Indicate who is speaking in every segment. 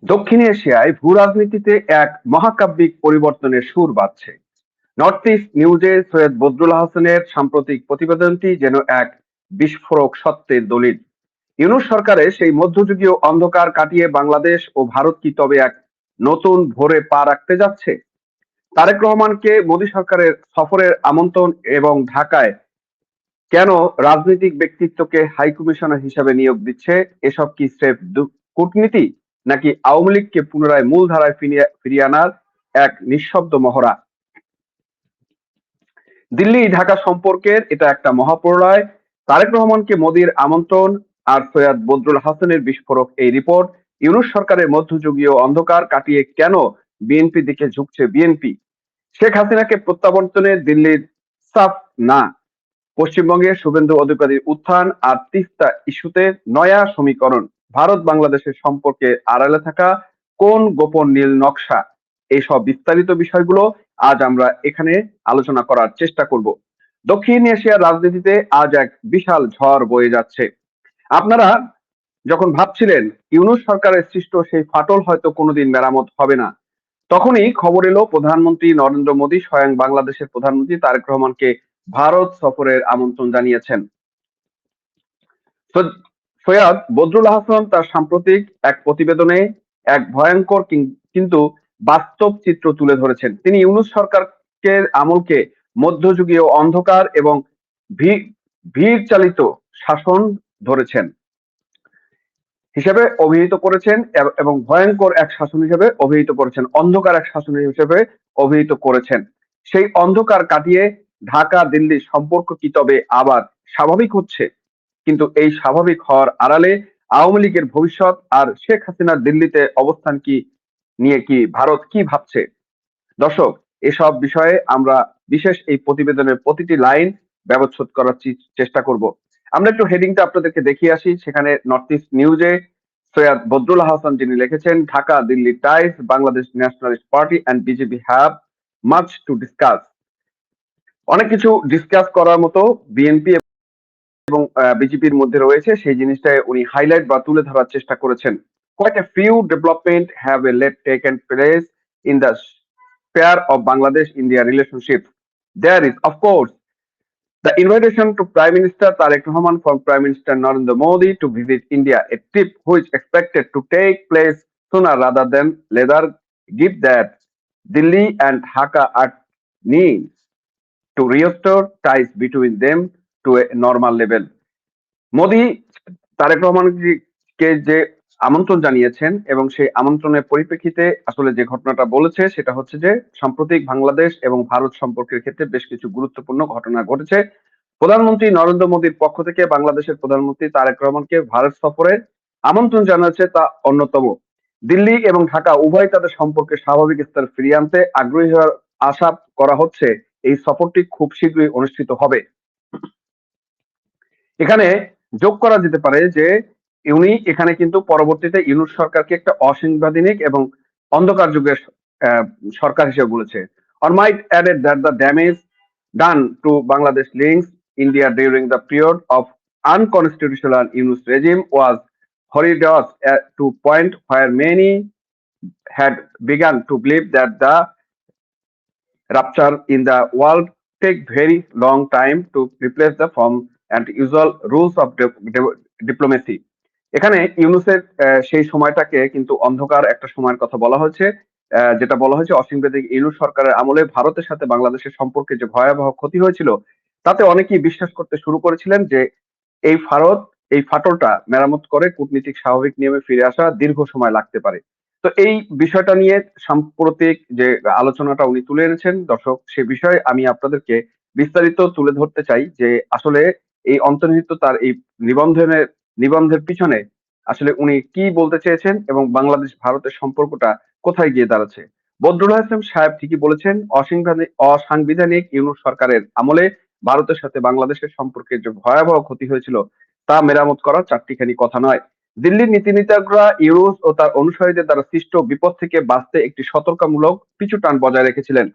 Speaker 1: দক্ষিণ এশিয়ায় ভূ-রাজনীতিতে এক মহাকাব্যিক পরিবর্তনের সুর বাজছে। নর্থ ইস্ট নিউজে সৈয়দ বদরুল হাসানের সাম্প্রতিক প্রতিবেদনটি যেন এক বিস্ফোরক সত্যের দলিল। ইউনূস সরকারের সেই মধ্যযুগীয় অন্ধকার কাটিয়ে বাংলাদেশ ও ভারত কি তবে এক নতুন ভোরে পা রাখতে যাচ্ছে? তারেক রহমানকে মোদী সরকারের সফরের আমন্ত্রণ এবং ঢাকায় কেন রাজনৈতিক ব্যক্তিত্বকে হাই কমিশনার হিসেবে নিয়োগ দিচ্ছে? এসব কি স্রেফ কূটনীতি, নাকি আওয়ামী লীগকে পুনরায় মূলধারায় ফিরিয়ে আনার এক নিঃশব্দ মহড়া? দিল্লি ঢাকা সম্পর্কের এটা একটা মহাপ্রলয়। তারেক রহমানকে মোদীর আমন্ত্রণ আর সৈয়দ বদরুল হাসানের বিস্ফোরক এই রিপোর্ট। ইউনূস সরকারের মধ্যযুগীয় অন্ধকার কাটিয়ে কেন বিএনপি দিকে ঝুঁকছে বিএনপি? শেখ হাসিনাকে প্রত্যাবর্তনে দিল্লির সাফ না, পশ্চিমবঙ্গে শুভেন্দু অধিকারীর উত্থান আর তিস্তা ইস্যুতে নয়া সমীকরণ, ভারত বাংলাদেশের সম্পর্কে আড়ালে থাকা কোন গোপন নীল নকশা, এইসব বিস্তারিত বিষয়গুলো আজ আমরা এখানে আলোচনা করার চেষ্টা করব। দক্ষিণ এশিয়ার রাজনীতিতে আজ এক বিশাল ঝড় বয়ে যাচ্ছে। আপনারা যখন ভাবছিলেন ইউনূস সরকারের সৃষ্ট সেই ফাটল হয়তো কোনোদিন মেরামত হবে না, তখনই খবর এলো প্রধানমন্ত্রী নরেন্দ্র মোদী স্বয়ং বাংলাদেশের প্রধানমন্ত্রী তারেক রহমানকে ভারত সফরের আমন্ত্রণ জানিয়েছেন। সৈয়দ বদরুল হাসান তার সাম্প্রতিক এক প্রতিবেদনে এক ভয়ঙ্কর কিন্তু বাস্তব চিত্র তুলে ধরেছেন। তিনি ইউনূস সরকারকে আমলকে মধ্যযুগীয় অন্ধকার এবং ভিড় চালিত শাসন ধরেছেন হিসেবে অভিহিত করেছেন এবং ভয়ঙ্কর এক শাসন হিসেবে অভিহিত করেছেন, অন্ধকার এক শাসন হিসেবে অভিহিত করেছেন। সেই অন্ধকার কাটিয়ে ঢাকা দিল্লি সম্পর্ক কি তবে আবার স্বাভাবিক হচ্ছে? কিন্তু এই স্বাভাবিক হওয়ার আড়ালে আওয়ামী লীগের ভবিষ্যৎ আর শেখ হাসিনার দিল্লিতে অবস্থান কি নিয়ে কি ভারত কি ভাবছে? দর্শক, এসব বিষয়ে আমরা বিশেষ এই প্রতিবেদনের প্রতিটি লাইন ব্যবচ্ছেদ করার চেষ্টা করব। আমরা একটু হেডিংটা আপনাদেরকে দেখিয়ে আসি। সেখানে নর্থ ইস্ট নিউজে সৈয়দ বদরুল হাসান যিনি লিখেছেন, Dhaka Delhi ties, Bangladesh nationalist party and BJP have much to discuss. অনেক কিছু ডিসকাস করার মতো বিএনপি এবং বিজেপির মধ্যে রয়েছে, সেই জিনিসটা উনি হাইলাইট বা তুলে ধরার চেষ্টা করেছেন। Quite a few development have taken place in the sphere of Bangladesh-India relationship. There is, of course, the invitation to Prime Minister Tareq Rahman from Prime Minister Narendra Modi to visit India, a trip which expected to take place sooner rather than later, give that Delhi and Dhaka are needs to restore ties between them to a normal level. Modi Tarique রহমানকে যে আমন্ত্রণ জানিয়েছেন এবং সেই আমন্ত্রণের পরিপ্রেক্ষিতে আসলে যে ঘটনাটা বলেছে সেটা হচ্ছে যে সাম্প্রতিক বাংলাদেশ এবং ভারত সম্পর্কের ক্ষেত্রে বেশ কিছু গুরুত্বপূর্ণ ঘটনা ঘটেছে। প্রধানমন্ত্রী নরেন্দ্র মোদীর পক্ষ থেকে বাংলাদেশের প্রধানমন্ত্রী তারেক রহমানকে ভারত সফরে আমন্ত্রণ জানাচ্ছে তা অন্যতম। দিল্লি এবং ঢাকা উভয় তাদের সম্পর্কে স্বাভাবিক স্তর ফিরিয়ে আনতে আগ্রহী হওয়ার আশা করা হচ্ছে এই সফরটি খুব শীঘ্রই অনুষ্ঠিত হবে। এখানে যোগ করা যেতে পারে যে উনি এখানে কিন্তু পরবর্তীতে ইউনূস সরকারকে একটা অসাংবিধানিক এবং অন্ধকার যুগের সরকার হিসেবে বলেছে। Or might added that the damage done to Bangladesh links India during the period of unconstitutional Yunus regime was horrendous to point where many had begun to believe that the rupture in the world take very long time to replace the form and usual rules of diplomacy. এখানে ইউনুসের সেই সময়টাকে কিন্তু অন্ধকার একটা সময়ের কথা বলা হয়েছে, যেটা বলা হয়েছে অসাংবিধানিক ইউনূস সরকারের আমলে ভারতের সাথে বাংলাদেশের সম্পর্কে যে ভয়াবহ ক্ষতি হয়েছিল, তাতে অনেকেই বিশ্বাস করতে শুরু করেছিলেন যে এই ফাটলটা মেরামত করে কূটনীতিক স্বাভাবিক নিয়মে ফিরে আসা দীর্ঘ সময় লাগতে পারে। তো এই বিষয়টা নিয়ে সাম্প্রতিক যে আলোচনাটা উনি তুলে এনেছেন দর্শক, সে বিষয়ে আমি আপনাদেরকে বিস্তারিত তুলে ধরতে চাই যে আসলে এই অন্তর্নিহিত তার এই নিবন্ধের পিছনে আসলে উনি কি বলতে চেয়েছেন এবং বাংলাদেশ ভারতের সম্পর্কটা কোথায় গিয়ে দাঁড়াচ্ছে। বদরুল হাসান সাহেব ঠিকই বলেছেন, অসাংবিধানিক ইউনূস সরকারের আমলে ভারতের সাথে বাংলাদেশের সম্পর্কের যে ভয়াবহ ক্ষতি হয়েছিল তা মেরামত করা চারটিখানি কথা নয়। দিল্লির নীতিনির্ধারকরা ইউনূস ও তার অনুসারীদের দ্বারা সৃষ্ট বিপদ থেকে বাঁচতে একটি সতর্কতামূলক পিছুটান বজায় রেখেছিলেন।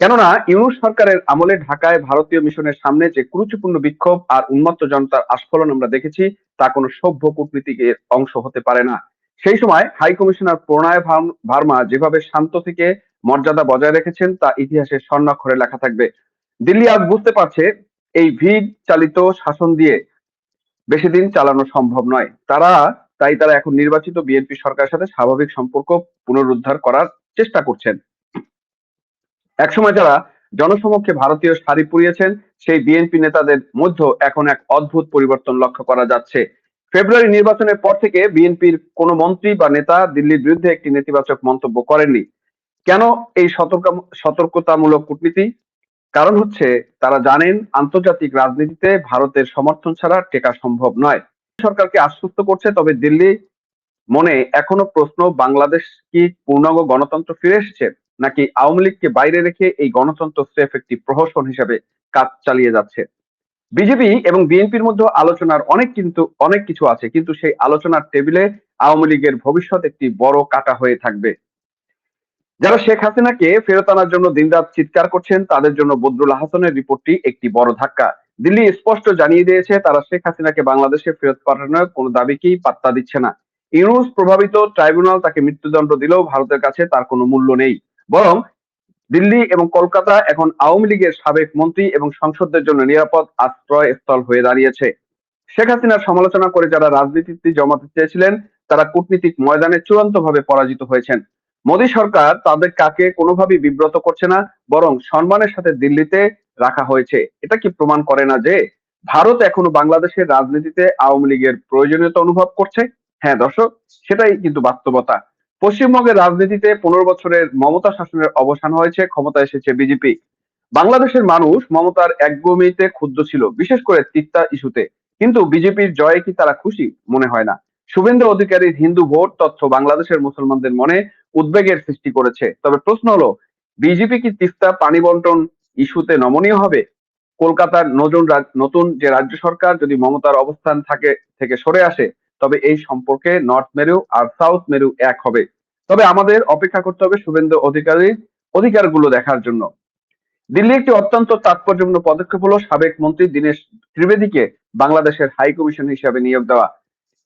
Speaker 1: কেননা ইউনূস সরকারের আমলে ঢাকায় ভারতীয় মিশনের সামনে যে কুরুচিপূর্ণ বিক্ষোভ আর উন্মত্ত জনতার আস্ফলন আমরা দেখেছি তা কোনো সভ্য কূটনীতিকের অংশ হতে পারে না। সেই সময় হাই কমিশনার প্রণয় ভার্মা যেভাবে শান্ত থেকে মর্যাদা বজায় রেখেছেন তা ইতিহাসের স্বর্ণাক্ষরে লেখা থাকবে। দিল্লি আজ বুঝতে পারছে এই ভিড় চালিত শাসন দিয়ে বেশি দিন চালানো সম্ভব নয়। তাই তারা এখন নির্বাচিত বিএনপি সরকারের সাথে স্বাভাবিক সম্পর্ক পুনরুদ্ধার করার চেষ্টা করছেন। একসময় যারা জনসমক্ষে ভারতীয় শাড়ি পরিয়েছেন সেই বিএনপি নেতাদের মধ্যে এখন এক অদ্ভুত পরিবর্তন লক্ষ্য করা যাচ্ছে। ফেব্রুয়ারি নির্বাচনের পর থেকে বিএনপির কোনো মন্ত্রী বা নেতা দিল্লির বিরুদ্ধে একটি নেতিবাচক মন্তব্য করেননি। কেন এই সতর্কতামূলক কূটনীতি? কারণ হচ্ছে তারা জানেন আন্তর্জাতিক রাজনীতিতে ভারতের সমর্থন ছাড়া টেকা সম্ভব নয়। সরকারকে আশ্বস্ত করছে, তবে দিল্লি মনে এখনো প্রশ্ন, বাংলাদেশ কি পূর্ণাঙ্গ গণতন্ত্র ফিরে এসেছে, নাকি আওয়ামী লীগকে বাইরে রেখে এই গণতন্ত্র স্রেফ একটি প্রহসন হিসেবে কাজ চালিয়ে যাচ্ছে? বিজেপি এবং বিএনপির মধ্যে আলোচনার অনেক কিছু আছে, কিন্তু সেই আলোচনার টেবিলে আওয়ামী লীগের ভবিষ্যৎ একটি বড় কাটা হয়ে থাকবে। যারা শেখ হাসিনাকে ফেরত আনার জন্য দিনরাত চিৎকার করছেন তাদের জন্য বদরুল আহসানের রিপোর্টটি একটি বড় ধাক্কা। দিল্লি স্পষ্ট জানিয়ে দিয়েছে তারা শেখ হাসিনাকে বাংলাদেশে ফেরত পাঠানোর কোনো দাবিকেই পাত্তা দিচ্ছে না। ইউনূস প্রভাবিত ট্রাইব্যুনাল তাকে মৃত্যুদণ্ড দিলেও ভারতের কাছে তার কোনো মূল্য নেই। বরং দিল্লি এবং কলকাতা এখন আওয়ামী লীগের সাবেক মন্ত্রী এবং সংসদদের জন্য নিরাপদ আশ্রয়স্থল হয়ে দাঁড়িয়েছে। শেখ হাসিনার সমালোচনা করে যারা রাজনীতিতে জমাতে চেয়েছিলেন তারা কূটনীতিক ময়দানে চূড়ান্তভাবে পরাজিত হয়েছেন। মোদী সরকার তাদের কাকে কোনোভাবেই বিব্রত করছে না, বরং সম্মানের সাথে দিল্লিতে রাখা হয়েছে। এটা কি প্রমাণ করে না যে ভারত এখনো বাংলাদেশের রাজনীতিতে আওয়ামী লীগের প্রয়োজনীয়তা অনুভব করছে? হ্যাঁ দর্শক, সেটাই কিন্তু বাস্তবতা। পশ্চিমবঙ্গের রাজনীতিতে 15 বছরের মমতা শাসনের অবসান হয়েছে, ক্ষমতায় এসেছে বিজেপি। বাংলাদেশের মানুষ মমতার একগুঁয়েমিতে ক্ষুব্ধ ছিল, বিশেষ করে তিস্তা ইস্যুতে। কিন্তু বিজেপির জয়ে কি তারা খুশি? মনে হয় না। শুভেন্দু অধিকারীর হিন্দু ভোট তথ্য বাংলাদেশের মুসলমানদের মনে উদ্বেগের সৃষ্টি করেছে। তবে প্রশ্ন হলো, বিজেপি কি তিস্তা পানি বন্টন ইস্যুতে নমনীয় হবে? কলকাতার নতুন যে রাজ্য সরকার যদি মমতার অবস্থান থেকে সরে আসে, তবে এই সম্পর্কে নর্থ মেরু আর সাউথ মেরু এক হবে। তবে আমাদের অপেক্ষা করতে হবে শুভেন্দু অধিকারীর অধিকারগুলো দেখার জন্য। দিল্লি একটি অত্যন্ত তাৎপর্যপূর্ণ পদক্ষেপ হলো সাবেক মন্ত্রী দীনেশ ত্রিবেদীকে বাংলাদেশের হাই কমিশন হিসেবে নিয়োগ দেওয়া।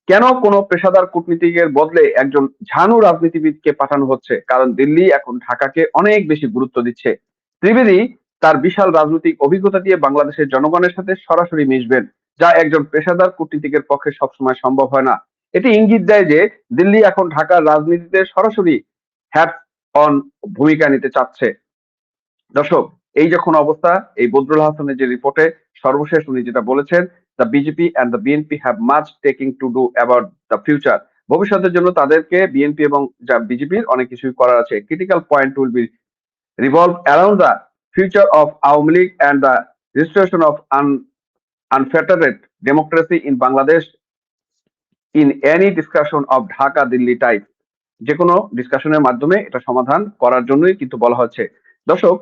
Speaker 1: কেন কোনো পেশাদার কূটনীতিকের বদলে একজন ঝানু রাজনীতিবিদকে পাঠানো হচ্ছে? কারণ দিল্লি এখন ঢাকাকে অনেক বেশি গুরুত্ব দিচ্ছে। ত্রিবেদী তার বিশাল রাজনৈতিক অভিজ্ঞতা দিয়ে বাংলাদেশের জনগণের সাথে সরাসরি মিশবেন, যা একজন পেশাদার কূটনীতিকের পক্ষে সবসময় সম্ভব হয় না। এটি ইঙ্গিত দেয় যে দিল্লি এখন ঢাকার রাজনীতিতে সরাসরি হ্যাটস অন ভূমিকা নিতে চাচ্ছে। দর্শক, এই যখন অবস্থা, এই বদরুল হাসানের যে রিপোর্টে সর্বশেষ উনি যেটা বলেছেন, the BJP and the BNP have much taking to do about the future. ভবিষ্যতের জন্য তাদেরকে বিএনপি এবং যা বিজেপির অনেক কিছুই করার আছে। Critical point will be revolve around the future of Awamu League and the restoration of unfettered democracy in Bangladesh in any discussion of Dhaka Delhi type। যে কোনো ডিসকাশনের মাধ্যমে এটা সমাধান করার জন্যই কিন্তু বলা হচ্ছে। দর্শক,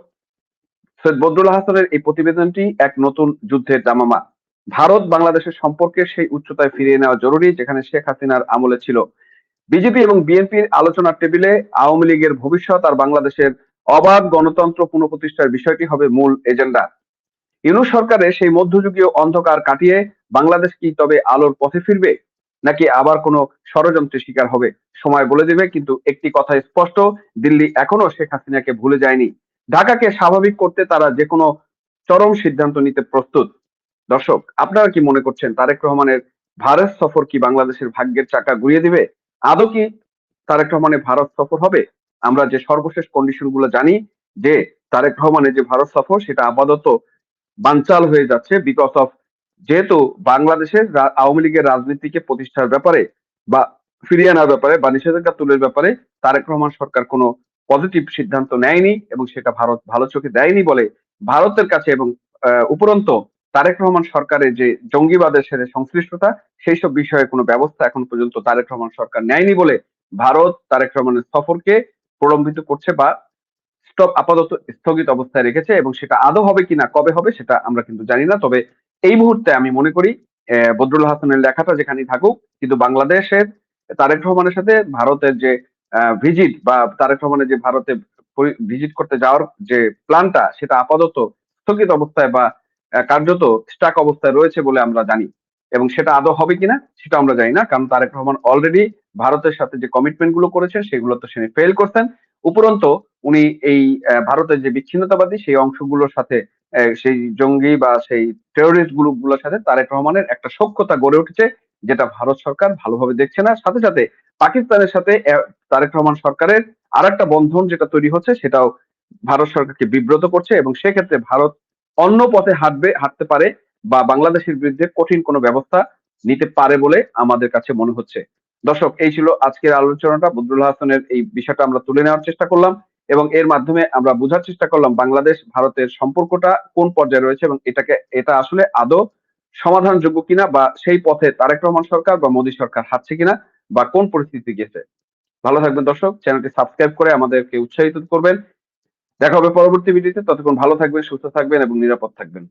Speaker 1: সৈয়দ বদরুল হাসানের এই প্রতিবেদনটি এক নতুন যুদ্ধের দামামা। ভারত বাংলাদেশের সম্পর্কের সেই উচ্চতায় ফিরিয়ে নেওয়া জরুরি যেখানে শেখ হাসিনার আমলে ছিল। বিজেপি এবং বিএনপির আলোচনার টেবিলে আওয়ামী লীগের ভবিষ্যৎ আর বাংলাদেশের অবাধ গণতন্ত্র পুনঃপ্রতিষ্ঠার বিষয়টি হবে মূল এজেন্ডা। ইউনূস সরকারের সেই মধ্যযুগীয় অন্ধকার কাটিয়ে বাংলাদেশ কি তবে আলোর পথে ফিরবে, নাকি আবার কোনো ষড়যন্ত্রের শিকার হবে? সময় বলে দেবে। কিন্তু একটি কথা স্পষ্ট, দিল্লি এখনো শেখ হাসিনাকে ভুলে যায়নি। ঢাকাকে স্বাভাবিক করতে তারা যে কোনো চরম সিদ্ধান্ত নিতে প্রস্তুত। দর্শক, আপনারা কি মনে করছেন তারেক রহমানের ভারত সফর কি বাংলাদেশের ভাগ্যের চাকা ঘুরিয়ে দিবে? আদৌ কি তারেক রহমানের ভারত সফর হবে? আমরা যে সর্বশেষ কন্ডিশন গুলো জানি যে তারেক রহমানের যে ভারত সফর সেটা আপাতত বানচাল হয়ে যাচ্ছে, বিকজ অফ যেহেতু বাংলাদেশের আওয়ামী লীগের রাজনীতিকে প্রতিষ্ঠার ব্যাপারে বা ফিরিয়ে আনার ব্যাপারে বা নিষেধাজ্ঞা তুলের ব্যাপারে তারেক রহমান সরকার কোনো পজিটিভ সিদ্ধান্ত নেয়নি এবং সেটা ভারত ভালো চোখে দেয়নি বলে ভারতের কাছে এবং উপরন্ত তারেক রহমান সরকারের যে জঙ্গিবাদের সাথে সংশ্লিষ্টতা সেই সব বিষয়ে কোনো ব্যবস্থা এখন পর্যন্ত তারেক রহমান সরকার নেয়নি বলে ভারত তারেক রহমানের সফরকে প্রলম্বিত করছে বা আপাতত স্থগিত অবস্থায় রেখেছে, এবং সেটা আদৌ হবে কিনা কবে হবে সেটা আমরা কিন্তু জানি না। তবে এই মুহূর্তে আমি মনে করি বদরুল হাসানের লেখাটা যেখানেই থাকুক, কিন্তু বাংলাদেশের তারেক রহমানের সাথে ভারতের যে ভিজিট বা তারেক রহমানের যে ভারতে ভিজিট করতে যাওয়ার যে প্ল্যানটা সেটা আপাতত স্থগিত অবস্থায় বা কার্যত স্টাক অবস্থায় রয়েছে বলে আমরা জানি, এবং সেটা আদৌ হবে কিনা সেটা আমরা জানি না, কারণ তারেক রহমান অলরেডি ভারতের সাথে যে কমিটমেন্ট গুলো করেছেন সেগুলো তো তিনি ফেল করছেন। উপরন্ত উনি এই ভারতের যে বিচ্ছিন্নতাবাদী সেই অংশগুলোর সাথে সেই জঙ্গি বা সেই টেরোরিস্ট গ্রুপ গুলোর সাথে তারেক রহমানের একটা সখ্যতা গড়ে উঠেছে, যেটা ভারত সরকার ভালোভাবে দেখছে না। সাথে সাথে পাকিস্তানের সাথে তারেক রহমান সরকারের আরেকটা বন্ধন যেটা তৈরি হচ্ছে সেটাও ভারত সরকারকে বিব্রত করছে, এবং সেক্ষেত্রে ভারত অন্য পথে হাঁটতে পারে বা বাংলাদেশের বিরুদ্ধে কঠিন কোনো ব্যবস্থা নিতে পারে বলে আমাদের কাছে মনে হচ্ছে। দর্শক, এই ছিল আজকের আলোচনাটা। বদরুল হাসানের এই বিষয়টা আমরা তুলে নেওয়ার চেষ্টা করলাম এবং এর মাধ্যমে আমরা বোঝার চেষ্টা করলাম বাংলাদেশ ভারতের সম্পর্কটা কোন পর্যায়ে রয়েছে এবং এটা আসলে আদৌ সমাধানযোগ্য কিনা, বা সেই পথে তারেক রহমান সরকার বা মোদী সরকার হাঁটছে কিনা, বা কোন পরিস্থিতি গেছে। ভালো থাকবেন দর্শক, চ্যানেলটি সাবস্ক্রাইব করে আমাদেরকে উৎসাহিত করবেন। দেখা হবে পরবর্তী ভিডিওতে। ততক্ষণ ভালো থাকবেন, সুস্থ থাকবেন এবং নিরাপদ থাকবেন।